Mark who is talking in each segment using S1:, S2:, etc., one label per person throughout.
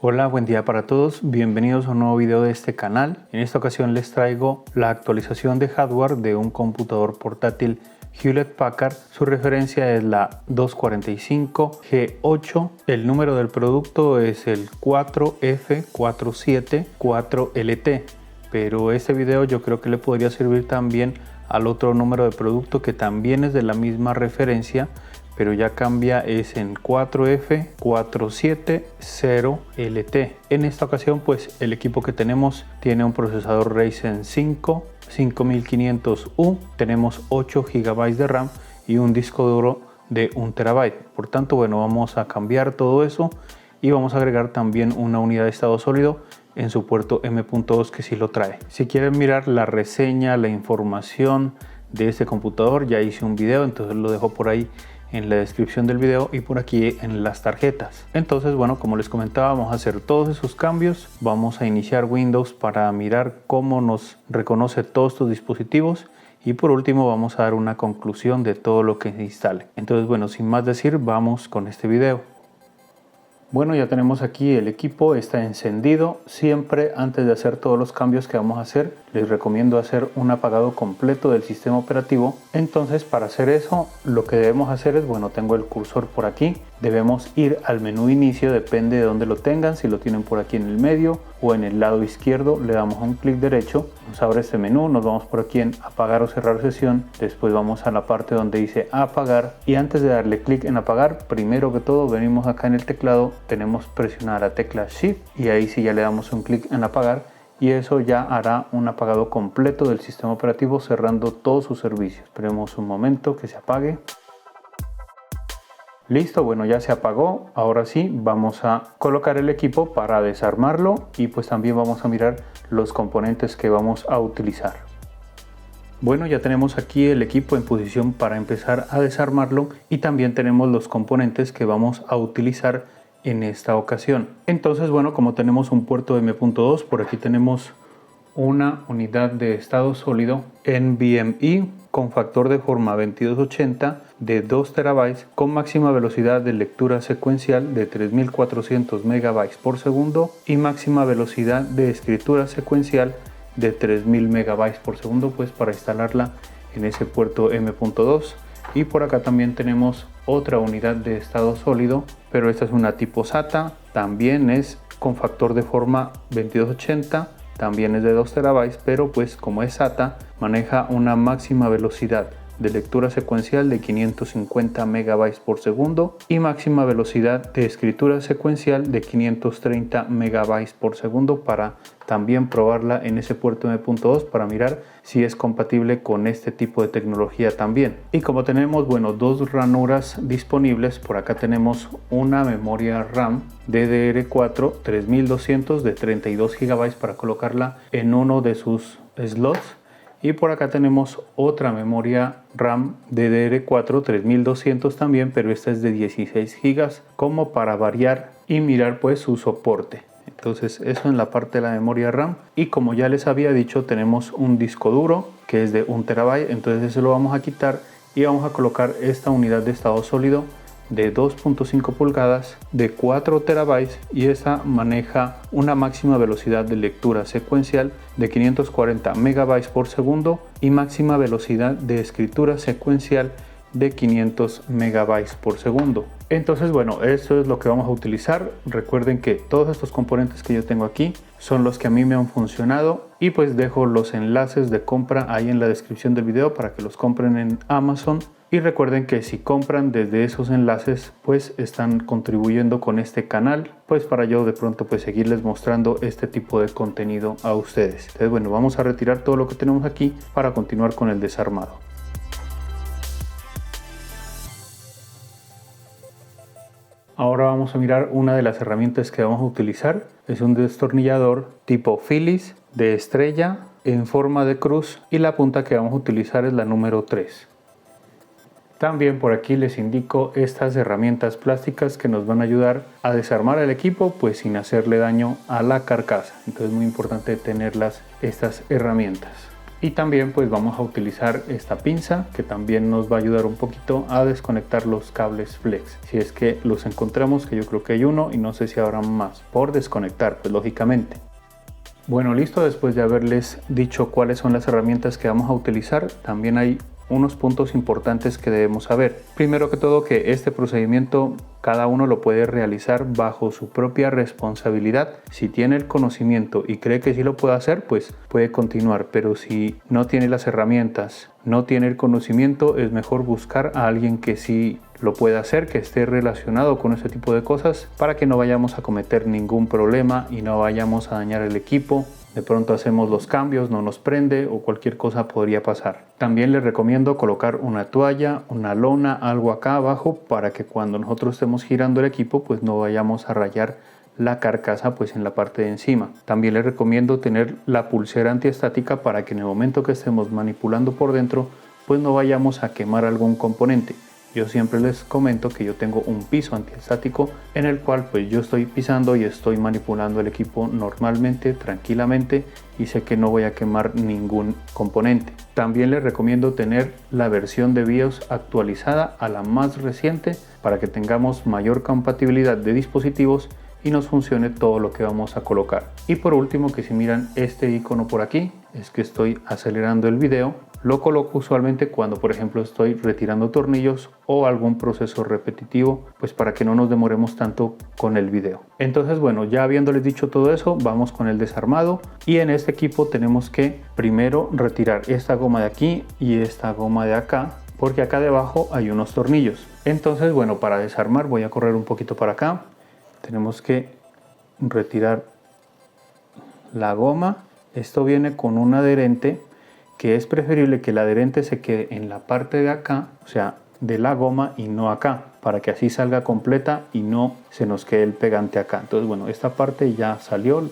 S1: Hola, buen día para todos, bienvenidos a un nuevo video de este canal. En esta ocasión les traigo la actualización de hardware de un computador portátil Hewlett Packard. Su referencia es la 245G8. El número del producto es el 4F474LT, pero este video yo creo que le podría servir también al otro número de producto que también es de la misma referencia, pero ya cambia, es en 4F470LT. En esta ocasión pues el equipo que tenemos tiene un procesador Ryzen 5 5500U, tenemos 8 GB de RAM y un disco duro de 1 TB. Por tanto, bueno, vamos a cambiar todo eso y vamos a agregar también una unidad de estado sólido en su puerto M.2 que sí lo trae. Si quieren mirar la reseña, la información de este computador, ya hice un video, entonces lo dejo por ahí en la descripción del video y por aquí en las tarjetas. Entonces, bueno, como les comentaba, vamos a hacer todos esos cambios. Vamos a iniciar Windows para mirar cómo nos reconoce todos estos dispositivos y por último vamos a dar una conclusión de todo lo que se instale. Entonces, bueno, sin más decir, vamos con este video. Bueno, ya tenemos aquí el equipo, está encendido. Siempre antes de hacer todos los cambios que vamos a hacer, les recomiendo hacer un apagado completo del sistema operativo. Entonces, para hacer eso, lo que debemos hacer es, bueno, tengo el cursor por aquí. Debemos ir al menú inicio, depende de dónde lo tengan, si lo tienen por aquí en el medio o en el lado izquierdo, le damos un clic derecho, nos abre este menú, nos vamos por aquí en apagar o cerrar sesión, después vamos a la parte donde dice apagar y antes de darle clic en apagar, primero que todo venimos acá en el teclado, tenemos presionada la tecla Shift y ahí sí ya le damos un clic en apagar y eso ya hará un apagado completo del sistema operativo cerrando todos sus servicios. Esperemos un momento que se apague. Listo, bueno, ya se apagó. Ahora sí vamos a colocar el equipo para desarmarlo y pues también vamos a mirar los componentes que vamos a utilizar. Bueno, ya tenemos aquí el equipo en posición para empezar a desarmarlo y también tenemos los componentes que vamos a utilizar en esta ocasión. Entonces, bueno, como tenemos un puerto M.2, por aquí tenemos una unidad de estado sólido NVMe con factor de forma 2280 de 2 TB con máxima velocidad de lectura secuencial de 3400 MB por segundo y máxima velocidad de escritura secuencial de 3000 MB por segundo, pues para instalarla en ese puerto M.2. Y por acá también tenemos otra unidad de estado sólido, pero esta es una tipo SATA, también es con factor de forma 2280, también es de 2 TB, pero pues como es SATA, maneja una máxima velocidad de lectura secuencial de 550 MB por segundo y máxima velocidad de escritura secuencial de 530 MB por segundo para también probarla en ese puerto M.2 para mirar si es compatible con este tipo de tecnología también. Y como tenemos, bueno, dos ranuras disponibles, por acá tenemos una memoria RAM DDR4 3200 de 32 GB para colocarla en uno de sus slots. Y por acá tenemos otra memoria RAM DDR4 3200 también, pero esta es de 16 GB como para variar y mirar pues su soporte. Entonces eso en la parte de la memoria RAM. Y como ya les había dicho, tenemos un disco duro que es de 1 TB, entonces eso lo vamos a quitar y vamos a colocar esta unidad de estado sólido de 2.5 pulgadas de 4 TB y esa maneja una máxima velocidad de lectura secuencial de 540 MB por segundo y máxima velocidad de escritura secuencial de 500 MB por segundo. Entonces, bueno, eso es lo que vamos a utilizar. Recuerden que todos estos componentes que yo tengo aquí son los que a mí me han funcionado y pues dejo los enlaces de compra ahí en la descripción del video para que los compren en Amazon. Y recuerden que si compran desde esos enlaces pues están contribuyendo con este canal pues para yo de pronto pues seguirles mostrando este tipo de contenido a ustedes. Entonces, bueno, vamos a retirar todo lo que tenemos aquí para continuar con el desarmado. Ahora vamos a mirar una de las herramientas que vamos a utilizar. Es un destornillador tipo Phillips de estrella en forma de cruz y la punta que vamos a utilizar es la número 3. También por aquí les indico estas herramientas plásticas que nos van a ayudar a desarmar el equipo pues sin hacerle daño a la carcasa. Entonces es muy importante tenerlas estas herramientas. Y también pues vamos a utilizar esta pinza que también nos va a ayudar un poquito a desconectar los cables flex. Si es que los encontramos, que yo creo que hay uno y no sé si habrá más por desconectar, pues lógicamente. Bueno, listo, después de haberles dicho cuáles son las herramientas que vamos a utilizar, también hay unos puntos importantes que debemos saber. Primero que todo, que este procedimiento cada uno lo puede realizar bajo su propia responsabilidad. Si tiene el conocimiento y cree que sí lo puede hacer, pues puede continuar, pero si no tiene las herramientas, no tiene el conocimiento, es mejor buscar a alguien que sí lo pueda hacer, que esté relacionado con este tipo de cosas, para que no vayamos a cometer ningún problema y no vayamos a dañar el equipo. De pronto hacemos los cambios, no nos prende o cualquier cosa podría pasar. También les recomiendo colocar una toalla, una lona, algo acá abajo, para que cuando nosotros estemos girando el equipo pues no vayamos a rayar la carcasa pues en la parte de encima. También les recomiendo tener la pulsera antiestática para que en el momento que estemos manipulando por dentro pues no vayamos a quemar algún componente. Yo siempre les comento que yo tengo un piso antiestático en el cual pues yo estoy pisando y estoy manipulando el equipo normalmente, tranquilamente, y sé que no voy a quemar ningún componente. También les recomiendo tener la versión de BIOS actualizada a la más reciente para que tengamos mayor compatibilidad de dispositivos y nos funcione todo lo que vamos a colocar. Y por último, que si miran este icono por aquí, es que estoy acelerando el video. Lo coloco usualmente cuando por ejemplo estoy retirando tornillos o algún proceso repetitivo, pues para que no nos demoremos tanto con el video. Entonces bueno, ya habiéndoles dicho todo eso, vamos con el desarmado. Y en este equipo tenemos que primero retirar esta goma de aquí y esta goma de acá, porque acá debajo hay unos tornillos. Entonces bueno, para desarmar voy a correr un poquito para acá. Tenemos que retirar la goma. Esto viene con un adherente, que es preferible que el adherente se quede en la parte de acá, o sea, de la goma, y no acá, para que así salga completa y no se nos quede el pegante acá. Entonces bueno, esta parte ya salió,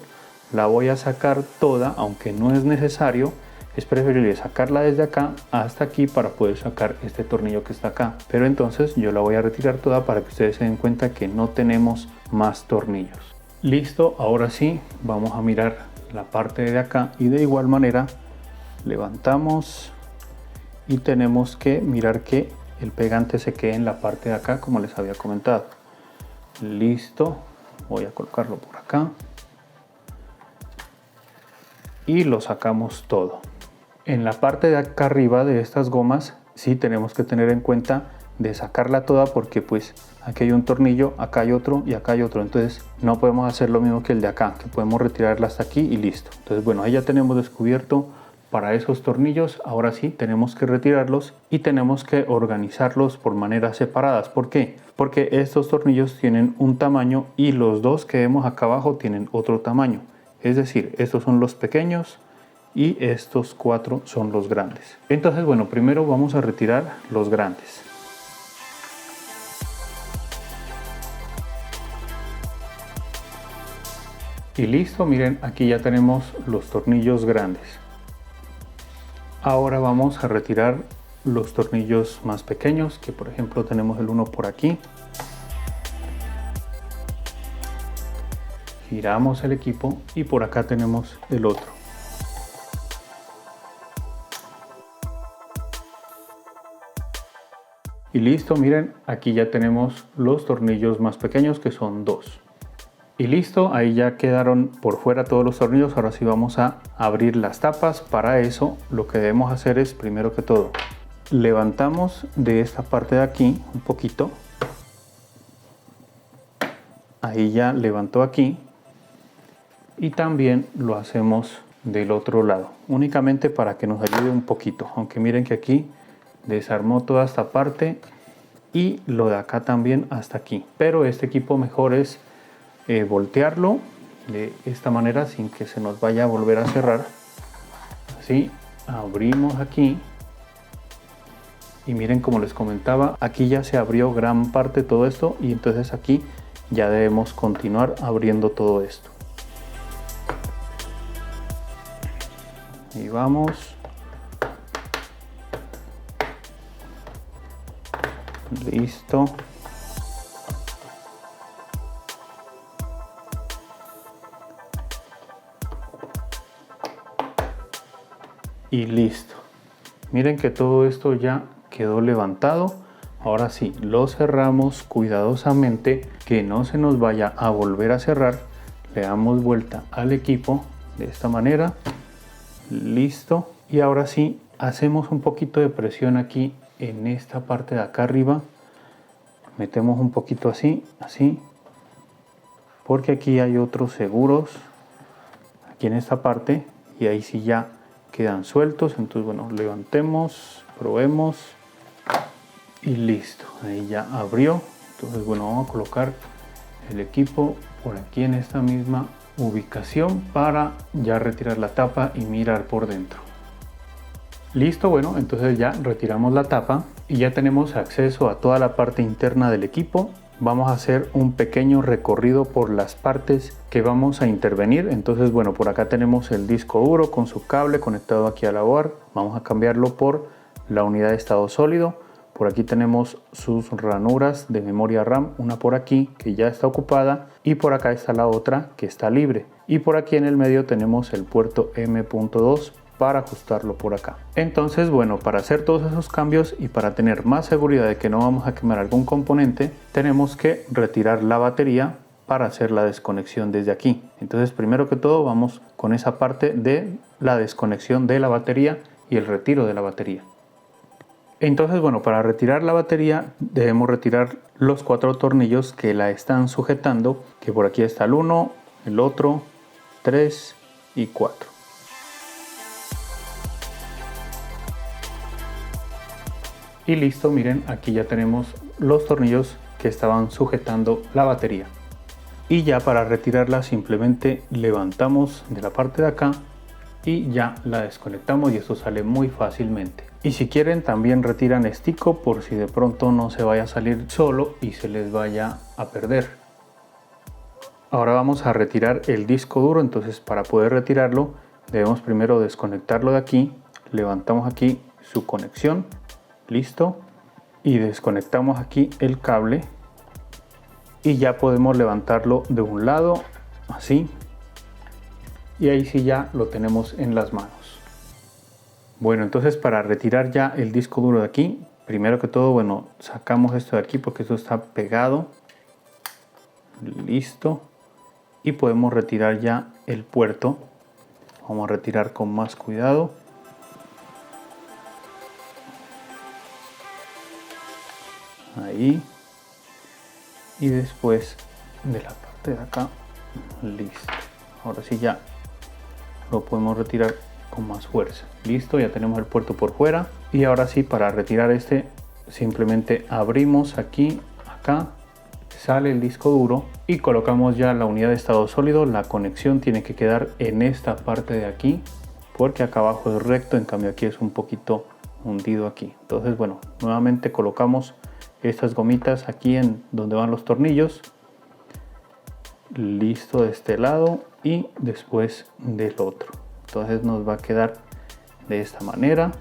S1: la voy a sacar toda, aunque no es necesario. Es preferible sacarla desde acá hasta aquí para poder sacar este tornillo que está acá, pero entonces yo la voy a retirar toda para que ustedes se den cuenta que no tenemos más tornillos. Listo, ahora sí vamos a mirar la parte de acá y de igual manera levantamos y tenemos que mirar que el pegante se quede en la parte de acá, como les había comentado. Listo, voy a colocarlo por acá y lo sacamos todo. En la parte de acá arriba de estas gomas sí tenemos que tener en cuenta de sacarla toda, porque pues aquí hay un tornillo, acá hay otro y acá hay otro, entonces no podemos hacer lo mismo que el de acá, que podemos retirarla hasta aquí y listo. Entonces bueno, ahí ya tenemos descubierto para esos tornillos. Ahora sí tenemos que retirarlos y tenemos que organizarlos por maneras separadas. ¿Por qué? Porque estos tornillos tienen un tamaño y los dos que vemos acá abajo tienen otro tamaño, es decir, estos son los pequeños y estos cuatro son los grandes. Entonces bueno, primero vamos a retirar los grandes. Y listo, miren, aquí ya tenemos los tornillos grandes. Ahora vamos a retirar los tornillos más pequeños, que por ejemplo tenemos el uno por aquí. Giramos el equipo y por acá tenemos el otro. Y listo, miren, aquí ya tenemos los tornillos más pequeños, que son dos. Y listo, ahí ya quedaron por fuera todos los tornillos. Ahora sí vamos a abrir las tapas. Para eso lo que debemos hacer es, primero que todo, levantamos de esta parte de aquí un poquito. Ahí ya levantó aquí. Y también lo hacemos del otro lado, únicamente para que nos ayude un poquito. Aunque miren que aquí desarmó toda esta parte y lo de acá también hasta aquí. Pero este equipo mejor es voltearlo de esta manera sin que se nos vaya a volver a cerrar. Así abrimos aquí y miren, como les comentaba, aquí ya se abrió gran parte de todo esto y entonces aquí ya debemos continuar abriendo todo esto. Y vamos. Listo. y listo. Miren que todo esto ya quedó levantado. Ahora sí, lo cerramos cuidadosamente, que no se nos vaya a volver a cerrar. Le damos vuelta al equipo de esta manera. Listo. Y ahora sí, hacemos un poquito de presión aquí en esta parte de acá arriba. Metemos un poquito así, porque aquí hay otros seguros, aquí en esta parte, y ahí sí ya quedan sueltos. Entonces, bueno, levantemos, probemos. Y listo, ahí ya abrió. Entonces, bueno, vamos a colocar el equipo por aquí en esta misma ubicación para ya retirar la tapa y mirar por dentro. Listo, bueno, entonces ya retiramos la tapa y ya tenemos acceso a toda la parte interna del equipo. Vamos a hacer un pequeño recorrido por las partes que vamos a intervenir. Entonces, bueno, por acá tenemos el disco duro con su cable conectado aquí a la board. Vamos a cambiarlo por la unidad de estado sólido. Por aquí tenemos sus ranuras de memoria RAM, una por aquí que ya está ocupada y por acá está la otra que está libre. Y por aquí en el medio tenemos el puerto M.2 para ajustarlo por acá. Entonces, bueno, para hacer todos esos cambios y para tener más seguridad de que no vamos a quemar algún componente, tenemos que retirar la batería para hacer la desconexión desde aquí. Entonces, primero que todo vamos con esa parte de la desconexión de la batería y el retiro de la batería. Entonces, bueno, para retirar la batería debemos retirar los 4 tornillos que la están sujetando, que por aquí está el 1, el otro, 3 y 4. Y listo, miren, aquí ya tenemos los tornillos que estaban sujetando la batería. Y ya para retirarla simplemente levantamos de la parte de acá y ya la desconectamos y esto sale muy fácilmente. Y si quieren también retiran estico por si de pronto no se vaya a salir solo y se les vaya a perder. Ahora vamos a retirar el disco duro. Entonces, para poder retirarlo debemos primero desconectarlo de aquí. Levantamos aquí su conexión, listo, y desconectamos aquí el cable y ya podemos levantarlo de un lado así, y ahí sí ya lo tenemos en las manos. Bueno, entonces para retirar ya el disco duro de aquí, primero que todo, bueno, sacamos esto de aquí porque esto está pegado. Listo. Y podemos retirar ya el puerto. Vamos a retirar con más cuidado. Ahí. Y después de la parte de acá, listo. Ahora sí ya lo podemos retirar con más fuerza. Listo, ya tenemos el puerto por fuera. Y ahora sí, para retirar este simplemente abrimos aquí, acá sale el disco duro y colocamos ya la unidad de estado sólido. La conexión tiene que quedar en esta parte de aquí porque acá abajo es recto, en cambio aquí es un poquito hundido aquí. Entonces, bueno, nuevamente colocamos estas gomitas aquí en donde van los tornillos. Listo, de este lado y después del otro. Entonces nos va a quedar de esta manera.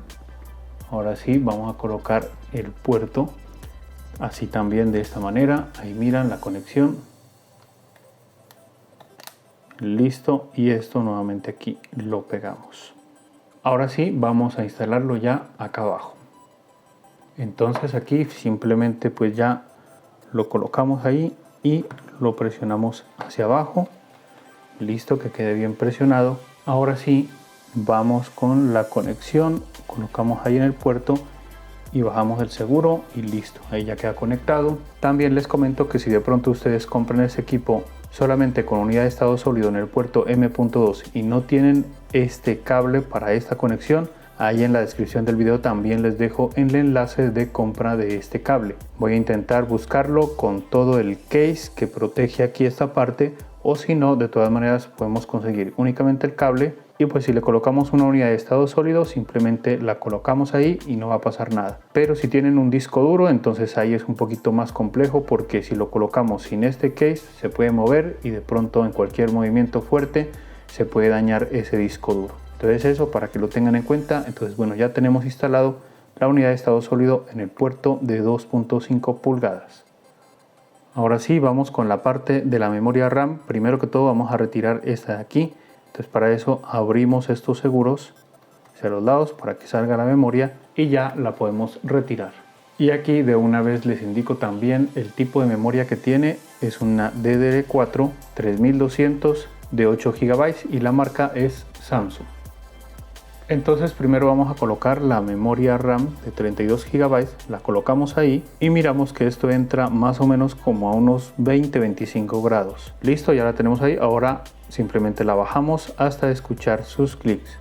S1: Ahora sí vamos a colocar el puerto así también de esta manera. Ahí miran la conexión. Listo, y esto nuevamente aquí lo pegamos. Ahora sí vamos a instalarlo ya acá abajo. Entonces aquí simplemente pues ya lo colocamos ahí y lo presionamos hacia abajo. Listo, que quede bien presionado. Ahora sí vamos con la conexión, colocamos ahí en el puerto y bajamos el seguro y listo, ahí ya queda conectado. También les comento que si de pronto ustedes compran ese equipo solamente con unidad de estado sólido en el puerto M.2 y no tienen este cable para esta conexión, ahí en la descripción del video también les dejo el enlace de compra de este cable. Voy a intentar buscarlo con todo el case que protege aquí esta parte, o si no, de todas maneras podemos conseguir únicamente el cable y pues si le colocamos una unidad de estado sólido simplemente la colocamos ahí y no va a pasar nada. Pero si tienen un disco duro, entonces ahí es un poquito más complejo porque si lo colocamos sin este case se puede mover y de pronto en cualquier movimiento fuerte se puede dañar ese disco duro. Entonces eso para que lo tengan en cuenta. Entonces bueno, ya tenemos instalado la unidad de estado sólido en el puerto de 2.5 pulgadas. Ahora sí vamos con la parte de la memoria RAM. Primero que todo vamos a retirar esta de aquí. Entonces para eso abrimos estos seguros, hacia los lados para que salga la memoria y ya la podemos retirar. Y aquí de una vez les indico también el tipo de memoria que tiene. Es una DDR4 3200 de 8 GB y la marca es Samsung. Entonces primero vamos a colocar la memoria RAM de 32 GB, la colocamos ahí y miramos que esto entra más o menos como a unos 20-25 grados. Listo, ya la tenemos ahí. Ahora simplemente la bajamos hasta escuchar sus clics.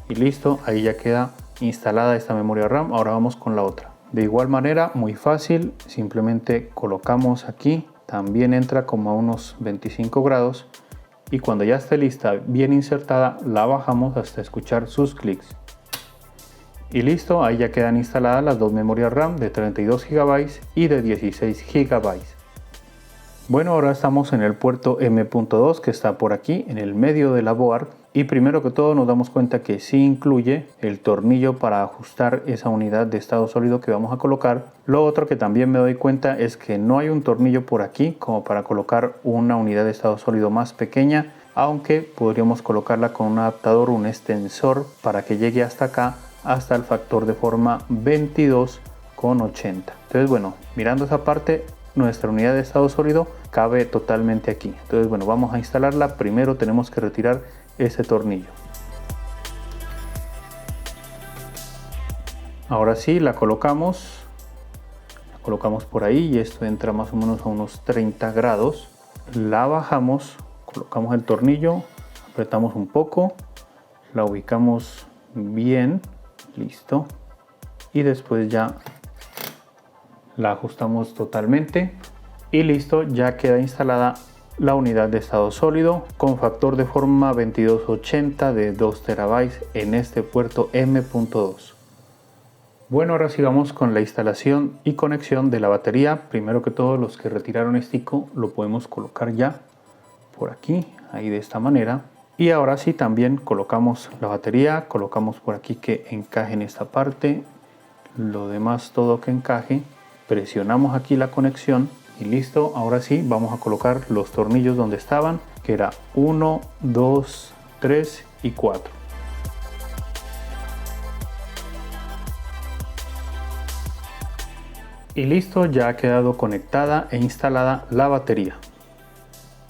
S1: Y listo, ahí ya queda instalada esta memoria RAM. Ahora vamos con la otra. De igual manera, muy fácil, simplemente colocamos aquí, también entra como a unos 25 grados. Y cuando ya esté lista, bien insertada, la bajamos hasta escuchar sus clics. Y listo, ahí ya quedan instaladas las dos memorias RAM de 32 GB y de 16 GB. Bueno, ahora estamos en el puerto M.2 que está por aquí en el medio de la board. Y primero que todo nos damos cuenta que sí incluye el tornillo para ajustar esa unidad de estado sólido que vamos a colocar. Lo otro que también me doy cuenta es que no hay un tornillo por aquí como para colocar una unidad de estado sólido más pequeña, aunque podríamos colocarla con un adaptador, un extensor, para que llegue hasta acá, hasta el factor de forma 22,80. Entonces bueno, mirando esa parte, nuestra unidad de estado sólido cabe totalmente aquí. Entonces bueno, vamos a instalarla. Primero tenemos que retirar ese tornillo. Ahora sí, la colocamos por ahí y esto entra más o menos a unos 30 grados. La bajamos, colocamos el tornillo, apretamos un poco, la ubicamos bien, listo, y después ya la ajustamos totalmente y listo, ya queda instalada la unidad de estado sólido con factor de forma 2280 de 2 TB en este puerto M.2. Bueno, ahora sí vamos con la instalación y conexión de la batería. Primero que todo, los que retiraron este icono lo podemos colocar ya por aquí, ahí de esta manera. Y ahora sí también colocamos la batería, colocamos por aquí que encaje en esta parte, lo demás todo que encaje. Presionamos aquí la conexión y listo. Ahora sí vamos a colocar los tornillos donde estaban, que era 1, 2, 3 y 4. Y listo, ya ha quedado conectada e instalada la batería.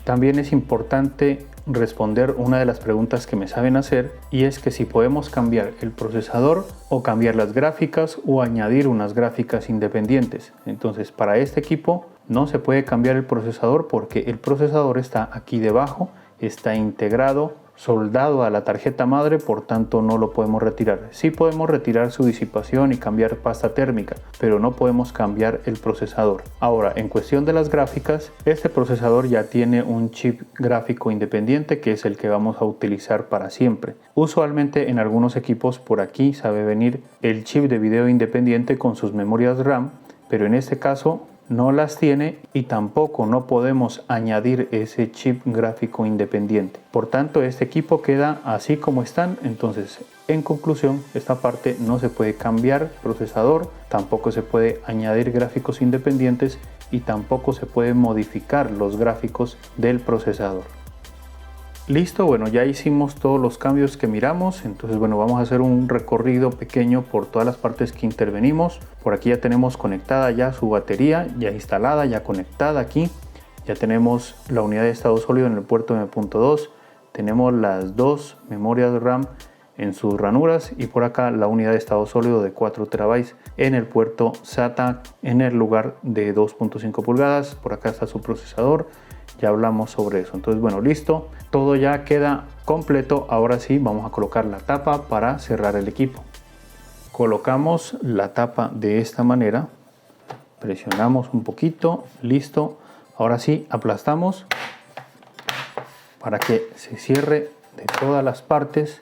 S1: También es importante responder una de las preguntas que me saben hacer, y es que si podemos cambiar el procesador o cambiar las gráficas o añadir unas gráficas independientes. Entonces para este equipo no se puede cambiar el procesador porque el procesador está aquí debajo, está integrado, soldado a la tarjeta madre, por tanto no lo podemos retirar. Sí podemos retirar su disipación y cambiar pasta térmica, pero no podemos cambiar el procesador. Ahora, en cuestión de las gráficas, este procesador ya tiene un chip gráfico independiente que es el que vamos a utilizar para siempre. Usualmente en algunos equipos por aquí sabe venir el chip de video independiente con sus memorias RAM, pero en este caso no las tiene y tampoco no podemos añadir ese chip gráfico independiente. Por tanto, este equipo queda así como están. Entonces, en conclusión, esta parte no se puede cambiar procesador, tampoco se puede añadir gráficos independientes y tampoco se puede modificar los gráficos del procesador. Listo, bueno, ya hicimos todos los cambios que miramos. Entonces bueno, vamos a hacer un recorrido pequeño por todas las partes que intervenimos. Por aquí ya tenemos conectada ya su batería, ya instalada, ya conectada aquí. Ya tenemos la unidad de estado sólido en el puerto M.2. Tenemos las dos memorias RAM en sus ranuras y por acá la unidad de estado sólido de 4 TB en el puerto SATA en el lugar de 2.5 pulgadas. Por acá está su procesador. Ya hablamos sobre eso. Entonces bueno, listo, todo ya queda completo. Ahora sí vamos a colocar la tapa para cerrar el equipo. Colocamos la tapa de esta manera, presionamos un poquito, listo. Ahora sí aplastamos para que se cierre de todas las partes,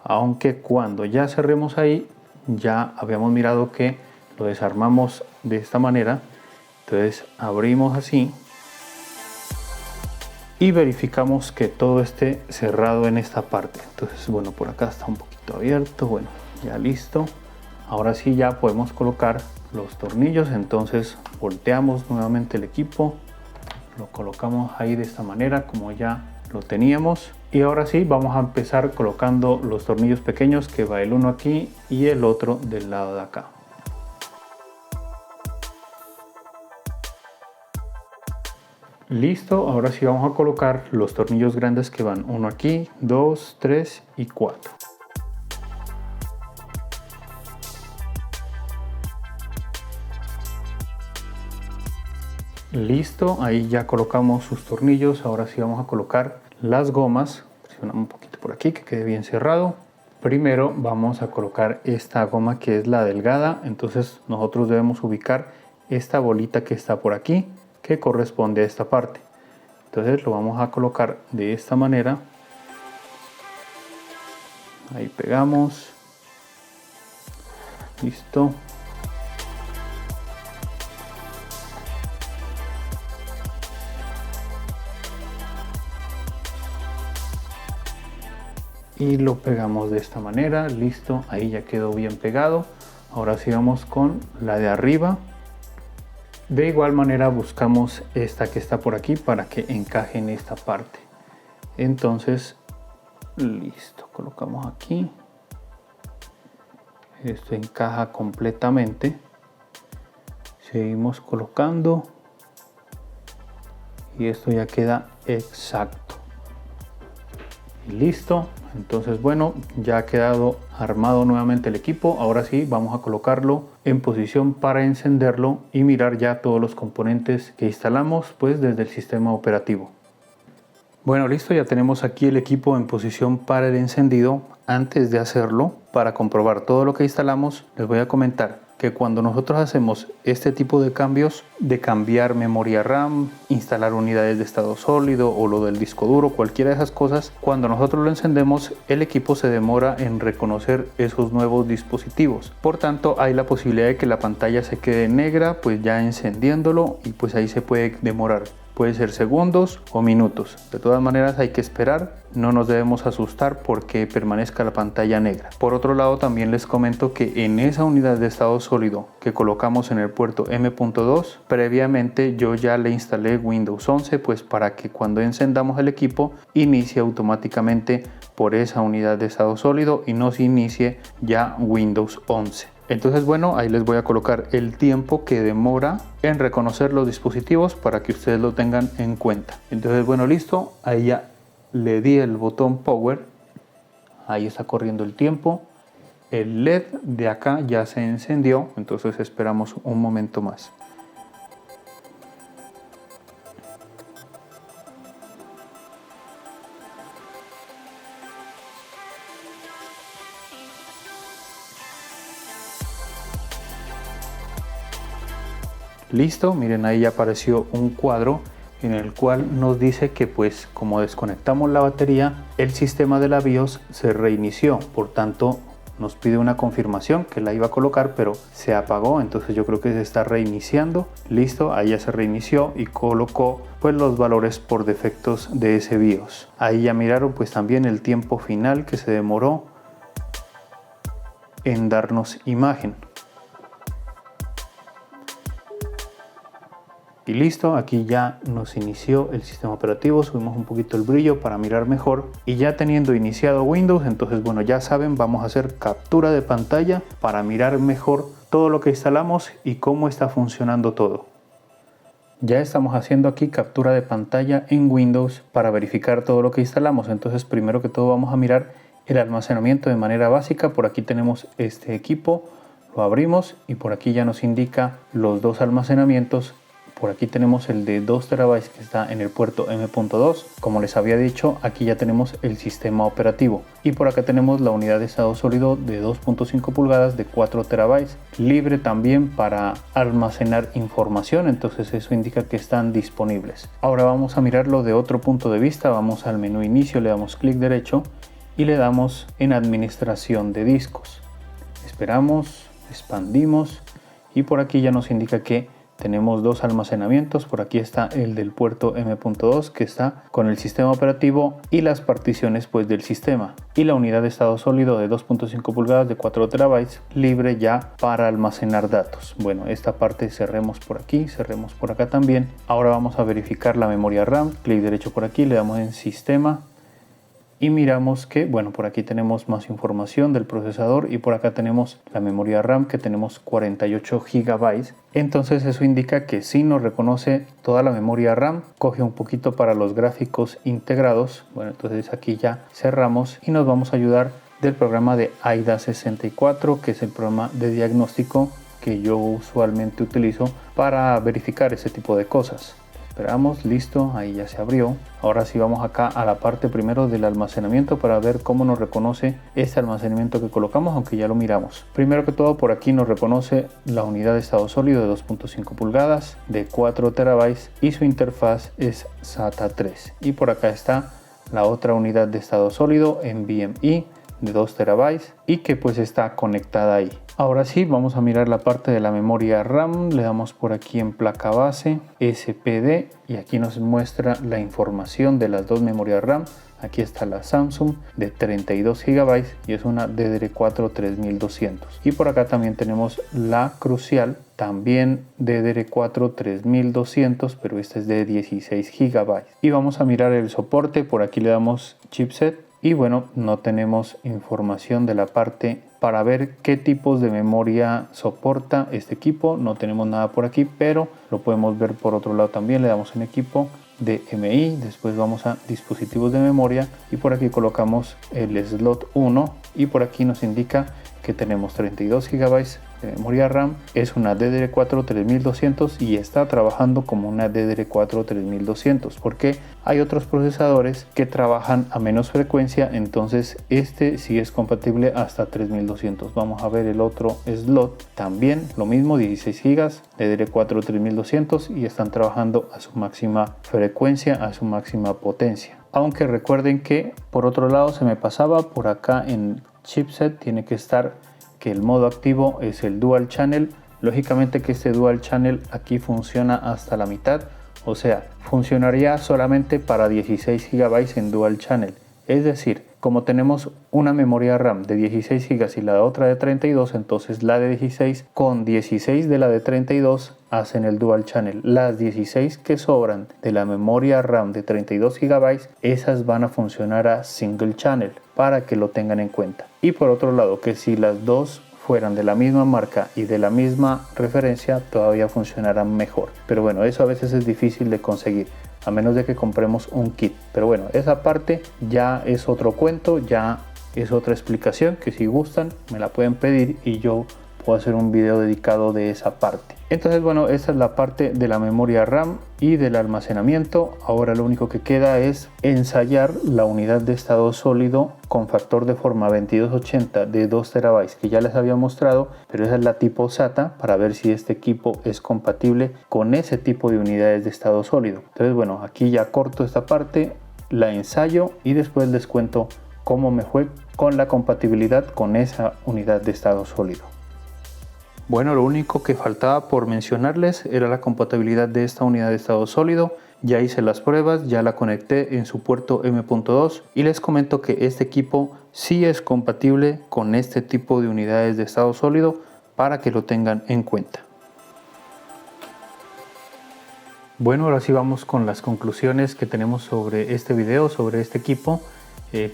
S1: aunque cuando ya cerremos ahí ya habíamos mirado que lo desarmamos de esta manera. Entonces abrimos así y verificamos que todo esté cerrado en esta parte. Entonces bueno, por acá está un poquito abierto. Bueno, ya listo. Ahora sí ya podemos colocar los tornillos. Entonces volteamos nuevamente el equipo, lo colocamos ahí de esta manera como ya lo teníamos. Y ahora sí, vamos a empezar colocando los tornillos pequeños, que va el uno aquí y el otro del lado de acá. Listo, ahora sí vamos a colocar los tornillos grandes, que van uno aquí, 2, 3 y 4. Listo, ahí ya colocamos sus tornillos. Ahora sí vamos a colocar las gomas. Presionamos un poquito por aquí que quede bien cerrado. Primero vamos a colocar esta goma, que es la delgada. Entonces nosotros debemos ubicar esta bolita que está por aquí, que corresponde a esta parte. Entonces lo vamos a colocar de esta manera. Ahí pegamos. Listo. Y lo pegamos de esta manera. Listo, ahí ya quedó bien pegado. Ahora sí vamos con la de arriba. De igual manera buscamos esta que está por aquí para que encaje en esta parte. Entonces, listo, colocamos aquí. Esto encaja completamente. Seguimos colocando y esto ya queda exacto. Y listo. Entonces, bueno, ya ha quedado armado nuevamente el equipo. Ahora sí vamos a colocarlo en posición para encenderlo y mirar ya todos los componentes que instalamos pues desde el sistema operativo. Bueno, listo, ya tenemos aquí el equipo en posición para el encendido. Antes de hacerlo, para comprobar todo lo que instalamos, les voy a comentar que cuando nosotros hacemos este tipo de cambios, de cambiar memoria RAM, instalar unidades de estado sólido o lo del disco duro, cualquiera de esas cosas, cuando nosotros lo encendemos, el equipo se demora en reconocer esos nuevos dispositivos. Por tanto, hay la posibilidad de que la pantalla se quede negra, pues ya encendiéndolo, y pues ahí se puede demorar. Puede ser segundos o minutos. De todas maneras hay que esperar, no nos debemos asustar porque permanezca la pantalla negra. Por otro lado, también les comento que en esa unidad de estado sólido que colocamos en el puerto M.2, previamente yo ya le instalé Windows 11, pues para que cuando encendamos el equipo inicie automáticamente por esa unidad de estado sólido y no se inicie ya Windows 11. Entonces, bueno, ahí les voy a colocar el tiempo que demora en reconocer los dispositivos para que ustedes lo tengan en cuenta. Entonces, bueno, listo, ahí ya le di el botón Power, ahí está corriendo el tiempo, el LED de acá ya se encendió, entonces esperamos un momento más. Listo, miren, ahí ya apareció un cuadro en el cual nos dice que pues como desconectamos la batería, el sistema de la BIOS se reinició. Por tanto, nos pide una confirmación que la iba a colocar, pero se apagó. Entonces yo creo que se está reiniciando. Listo, ahí ya se reinició y colocó pues los valores por defectos de ese BIOS. Ahí ya miraron pues también el tiempo final que se demoró en darnos imagen. Y listo, aquí ya nos inició el sistema operativo. Subimos un poquito el brillo para mirar mejor. Y ya teniendo iniciado Windows, entonces bueno, ya saben, vamos a hacer captura de pantalla para mirar mejor todo lo que instalamos y cómo está funcionando todo. Ya estamos haciendo aquí captura de pantalla en Windows para verificar todo lo que instalamos. Entonces primero que todo vamos a mirar el almacenamiento de manera básica. Por aquí tenemos este equipo, lo abrimos y por aquí ya nos indica los dos almacenamientos. Por aquí tenemos el de 2 TB que está en el puerto M.2. Como les había dicho, aquí ya tenemos el sistema operativo. Y por acá tenemos la unidad de estado sólido de 2.5 pulgadas de 4 TB. Libre también para almacenar información. Entonces eso indica que están disponibles. Ahora vamos a mirarlo de otro punto de vista. Vamos al menú inicio, le damos clic derecho y le damos en administración de discos. Esperamos, expandimos y por aquí ya nos indica que tenemos dos almacenamientos. Por aquí está el del puerto M.2 que está con el sistema operativo y las particiones pues del sistema, y la unidad de estado sólido de 2.5 pulgadas de 4 terabytes libre ya para almacenar datos. Bueno, esta parte cerremos por aquí, cerremos por acá también. Ahora vamos a verificar la memoria RAM. Clic derecho por aquí, le damos en sistema y miramos que, bueno, por aquí tenemos más información del procesador y por acá tenemos la memoria RAM, que tenemos 48 GB. Entonces eso indica que sí nos reconoce toda la memoria RAM, coge un poquito para los gráficos integrados. Bueno, entonces aquí ya cerramos y nos vamos a ayudar del programa de AIDA64, que es el programa de diagnóstico que yo usualmente utilizo para verificar ese tipo de cosas. Esperamos, listo, ahí ya se abrió. Ahora sí vamos acá a la parte primero del almacenamiento para ver cómo nos reconoce este almacenamiento que colocamos, aunque ya lo miramos. Primero que todo, por aquí nos reconoce la unidad de estado sólido de 2.5 pulgadas de 4 terabytes y su interfaz es SATA 3. Y por acá está la otra unidad de estado sólido NVMe de 2 terabytes y que pues está conectada ahí. Ahora sí, vamos a mirar la parte de la memoria RAM. Le damos por aquí en placa base, SPD, y aquí nos muestra la información de las dos memorias RAM. Aquí está la Samsung de 32 GB y es una DDR4 3200. Y por acá también tenemos la Crucial, también DDR4 3200, pero esta es de 16 GB. Y vamos a mirar el soporte. Por aquí le damos chipset. Y bueno, no tenemos información de la parte para ver qué tipos de memoria soporta este equipo. No tenemos nada por aquí, pero lo podemos ver por otro lado también. Le damos en equipo de MI, después vamos a dispositivos de memoria y por aquí colocamos el slot 1 y por aquí nos indica que tenemos 32 GB de memoria RAM, es una DDR4 3200 y está trabajando como una DDR4 3200 porque hay otros procesadores que trabajan a menos frecuencia, entonces este sí es compatible hasta 3200. Vamos a ver el otro slot, también lo mismo, 16 GB DDR4 3200 y están trabajando a su máxima frecuencia, a su máxima potencia. Aunque recuerden que por otro lado se me pasaba, por acá en chipset tiene que estar que el modo activo es el dual channel. Lógicamente que este dual channel aquí funciona hasta la mitad, o sea, funcionaría solamente para 16 GB en dual channel. Es decir, como tenemos una memoria RAM de 16 GB y la otra de 32, entonces la de 16 con 16 de la de 32 hacen el dual channel. Las 16 que sobran de la memoria RAM de 32 GB, esas van a funcionar a single channel, para que lo tengan en cuenta. Y por otro lado, que si las dos fueran de la misma marca y de la misma referencia, todavía funcionarán mejor. Pero bueno, eso a veces es difícil de conseguir, a menos de que compremos un kit. Pero bueno, esa parte ya es otro cuento, ya es otra explicación que si gustan me la pueden pedir y yo puedo hacer un video dedicado de esa parte. Entonces bueno, esta es la parte de la memoria RAM y del almacenamiento. Ahora lo único que queda es ensayar la unidad de estado sólido con factor de forma 2280 de 2 terabytes que ya les había mostrado, pero esa es la tipo SATA, para ver si este equipo es compatible con ese tipo de unidades de estado sólido. Entonces bueno, aquí ya corto esta parte, la ensayo y después les cuento cómo me fue con la compatibilidad con esa unidad de estado sólido. Bueno, lo único que faltaba por mencionarles era la compatibilidad de esta unidad de estado sólido. Ya hice las pruebas, ya la conecté en su puerto M.2 y les comento que este equipo sí es compatible con este tipo de unidades de estado sólido, para que lo tengan en cuenta. Bueno, ahora sí vamos con las conclusiones que tenemos sobre este video, sobre este equipo.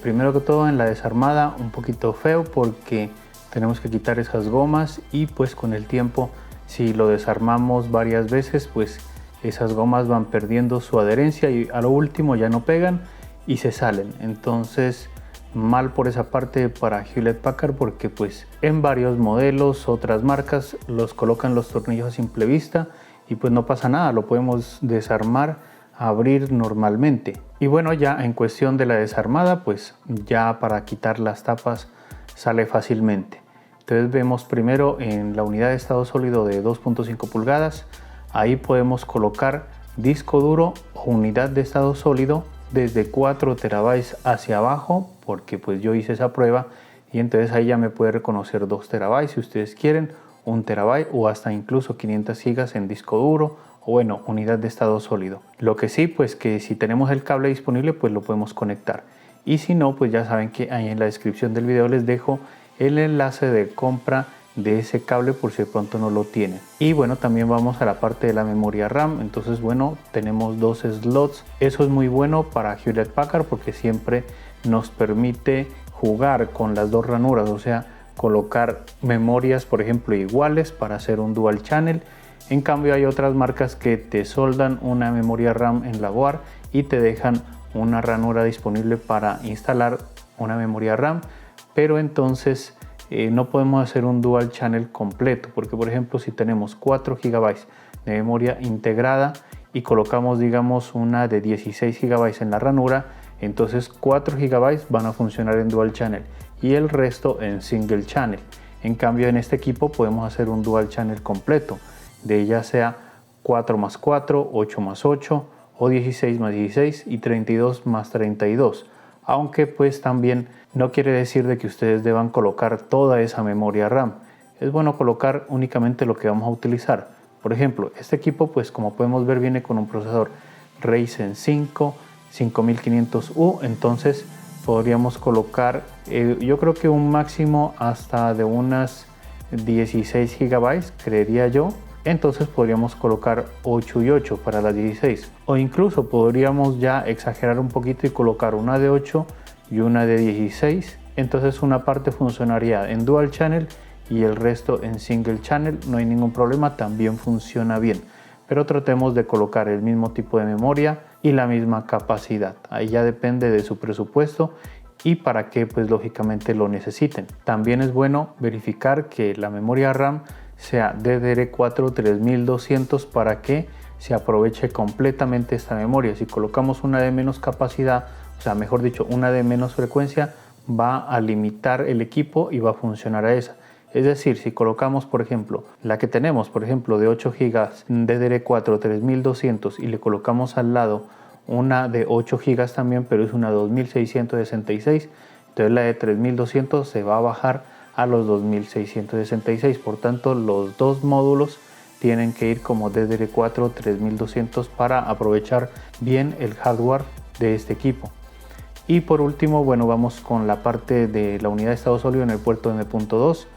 S1: Primero que todo, en la desarmada un poquito feo porque tenemos que quitar esas gomas y pues con el tiempo, si lo desarmamos varias veces, pues esas gomas van perdiendo su adherencia y a lo último ya no pegan y se salen. Entonces mal por esa parte para Hewlett Packard, porque pues en varios modelos, otras marcas los colocan los tornillos a simple vista y pues no pasa nada, lo podemos desarmar, abrir normalmente. Y bueno, ya en cuestión de la desarmada, pues ya para quitar las tapas sale fácilmente. Entonces vemos primero en la unidad de estado sólido de 2.5 pulgadas, ahí podemos colocar disco duro o unidad de estado sólido desde 4 terabytes hacia abajo, porque pues yo hice esa prueba y entonces ahí ya me puede reconocer 2 terabytes si ustedes quieren, 1 terabyte o hasta incluso 500 gigas en disco duro o bueno, unidad de estado sólido. Lo que sí, pues que si tenemos el cable disponible, pues lo podemos conectar. Y si no, pues ya saben que ahí en la descripción del video les dejo el enlace de compra de ese cable por si de pronto no lo tienen. Y bueno, también vamos a la parte de la memoria RAM. Entonces bueno, tenemos 2 slots. Eso es muy bueno para Hewlett Packard porque siempre nos permite jugar con las dos ranuras, o sea, colocar memorias por ejemplo iguales para hacer un dual channel. En cambio hay otras marcas que te soldan una memoria RAM en la board y te dejan una ranura disponible para instalar una memoria RAM, pero entonces no podemos hacer un dual channel completo, porque por ejemplo si tenemos 4 GB de memoria integrada y colocamos digamos una de 16 GB en la ranura, entonces 4 GB van a funcionar en dual channel y el resto en single channel. En cambio en este equipo podemos hacer un dual channel completo, de ya sea 4 más 4, 8 más 8 o 16 más 16 y 32 más 32. Aunque pues también no quiere decir de que ustedes deban colocar toda esa memoria RAM. Es bueno colocar únicamente lo que vamos a utilizar. Por ejemplo, este equipo pues como podemos ver viene con un procesador Ryzen 5 5500U, entonces podríamos colocar yo creo que un máximo hasta de unas 16 GB creería yo. Entonces podríamos colocar 8 y 8 para las 16 o incluso podríamos ya exagerar un poquito y colocar una de 8 y una de 16. Entonces una parte funcionaría en dual channel y el resto en single channel, no hay ningún problema, también funciona bien. Pero tratemos de colocar el mismo tipo de memoria y la misma capacidad. Ahí ya depende de su presupuesto y para qué pues lógicamente lo necesiten. También es bueno verificar que la memoria RAM sea DDR4 3200 para que se aproveche completamente esta memoria. Si colocamos una de menos capacidad, o sea mejor dicho una de menos frecuencia, va a limitar el equipo y va a funcionar a esa. Es decir, si colocamos por ejemplo la que tenemos por ejemplo de 8 GB DDR4 3200 y le colocamos al lado una de 8 GB también, pero es una 2666, entonces la de 3200 se va a bajar a los 2666, por tanto los dos módulos tienen que ir como DDR4 3200 para aprovechar bien el hardware de este equipo. Y por último, bueno, vamos con la parte de la unidad de estado sólido en el puerto M.2.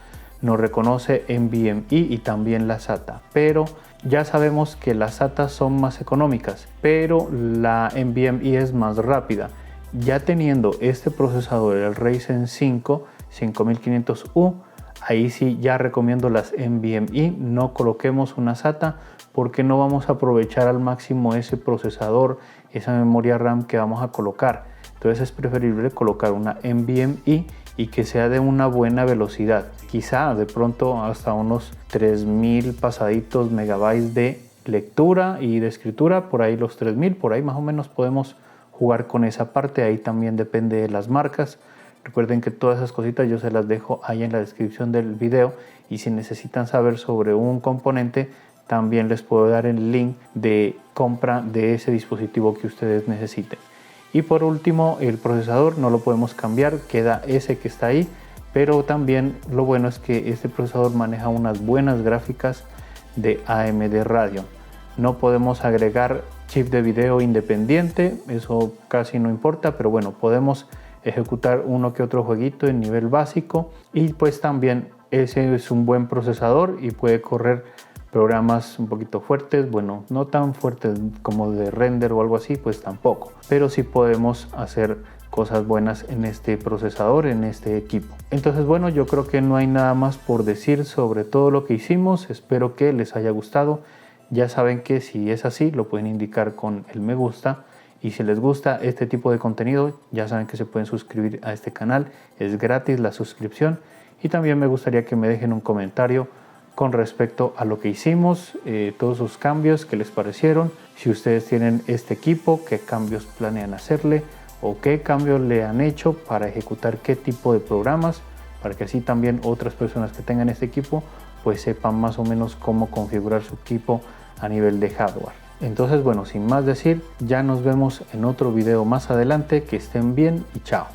S1: Nos reconoce NVMe y también la SATA, pero ya sabemos que las SATA son más económicas, pero la NVMe es más rápida. Ya teniendo este procesador, el Ryzen 5 5500U, ahí sí ya recomiendo las NVMe, no coloquemos una SATA porque no vamos a aprovechar al máximo ese procesador, esa memoria RAM que vamos a colocar. Entonces es preferible colocar una NVMe y que sea de una buena velocidad, quizá de pronto hasta unos 3000 pasaditos megabytes de lectura y de escritura, por ahí los 3000, por ahí más o menos podemos jugar con esa parte. Ahí también depende de las marcas. Recuerden que todas esas cositas yo se las dejo ahí en la descripción del video, y si necesitan saber sobre un componente también les puedo dar el link de compra de ese dispositivo que ustedes necesiten. Y por último, el procesador no lo podemos cambiar, queda ese que está ahí, pero también lo bueno es que este procesador maneja unas buenas gráficas de AMD Radeon. No podemos agregar chip de video independiente, eso casi no importa, pero bueno, podemos ejecutar uno que otro jueguito en nivel básico, y pues también ese es un buen procesador y puede correr programas un poquito fuertes, bueno, no tan fuertes como de render o algo así, pues tampoco, pero sí podemos hacer cosas buenas en este procesador, en este equipo. Entonces bueno, yo creo que no hay nada más por decir sobre todo lo que hicimos. Espero que les haya gustado. Ya saben que si es así lo pueden indicar con el me gusta, y si les gusta este tipo de contenido ya saben que se pueden suscribir a este canal, es gratis la suscripción. Y también me gustaría que me dejen un comentario con respecto a lo que hicimos, todos sus cambios, qué les parecieron, si ustedes tienen este equipo, qué cambios planean hacerle o qué cambios le han hecho para ejecutar qué tipo de programas, para que así también otras personas que tengan este equipo pues sepan más o menos cómo configurar su equipo a nivel de hardware. Entonces bueno, sin más decir, ya nos vemos en otro video más adelante. Que estén bien y chao.